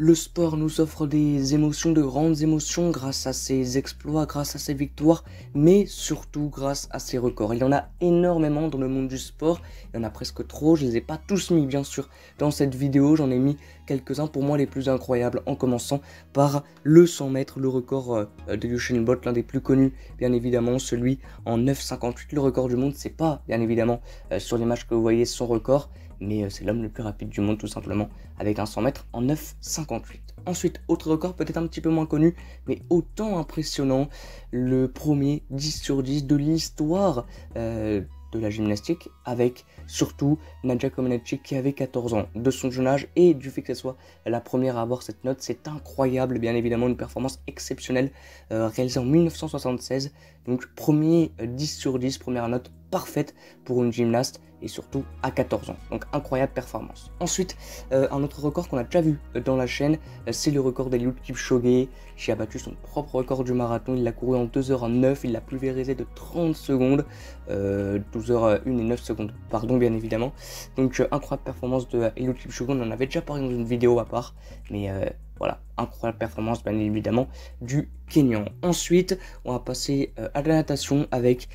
Le sport nous offre des émotions, de grandes émotions grâce à ses exploits, grâce à ses victoires, mais surtout grâce à ses records. Il y en a énormément dans le monde du sport, il y en a presque trop, je ne les ai pas tous mis bien sûr dans cette vidéo, j'en ai mis quelques-uns pour moi les plus incroyables, en commençant par le 100 mètres, le record de Usain Bolt, l'un des plus connus bien évidemment, celui en 9,58, le record du monde. C'est pas bien évidemment sur l'image que vous voyez son record, mais c'est l'homme le plus rapide du monde tout simplement, avec un 100 mètres en 9,58. Ensuite, autre record peut-être un petit peu moins connu, mais autant impressionnant, le premier 10 sur 10 de l'histoire de la gymnastique, avec surtout Nadia Comaneci qui avait 14 ans. De son jeune âge et du fait que ce soit la première à avoir cette note, c'est incroyable, bien évidemment une performance exceptionnelle réalisée en 1976. Donc premier 10 sur 10, première note parfaite pour une gymnaste et surtout à 14 ans. Donc incroyable performance. Ensuite, un autre record qu'on a déjà vu dans la chaîne, c'est le record d'Eliud Kipchoge qui a battu son propre record du marathon. Il l'a couru en 2h09, il l'a pulvérisé de 30 secondes, 12h01 et 9 secondes, pardon bien évidemment. Donc incroyable performance de Eliud Kipchoge, on en avait déjà parlé dans une vidéo à part, mais voilà, incroyable performance bien évidemment du Kenyan. Ensuite, on va passer à la natation avec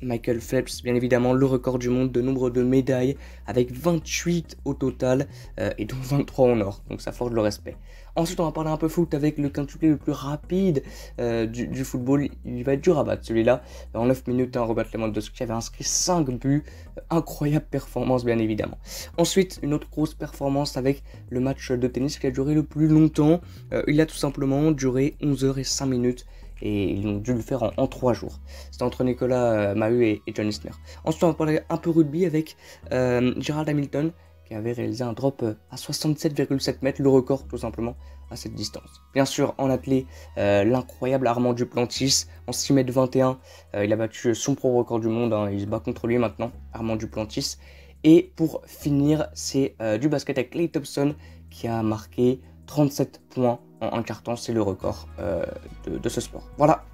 Michael Phelps, bien évidemment le record du monde de nombre de médailles, avec 28 au total et dont 23 en or, donc ça forge le respect. Ensuite, on va parler un peu foot avec le quintuplé le plus rapide du football. Il va être dur à battre celui-là. En 9 minutes, Robert Lewandowski avait inscrit 5 buts. Incroyable performance, bien évidemment. Ensuite, une autre grosse performance avec le match de tennis qui a duré le plus longtemps. Il a tout simplement duré 11 h et 5 minutes. Et ils ont dû le faire en 3 jours. C'était entre Nicolas Mahut et John Isner. Ensuite, on va parler un peu rugby avec Gerald Hamilton, qui avait réalisé un drop à 67,7 mètres, le record tout simplement à cette distance. Bien sûr, en athlée, l'incroyable Armand Duplantis, en 6,21 m, il a battu son propre record du monde, il se bat contre lui maintenant, Armand Duplantis. Et pour finir, c'est du basket avec Klay Thompson, qui a marqué 37 points en un quart temps, c'est le record de ce sport. Voilà.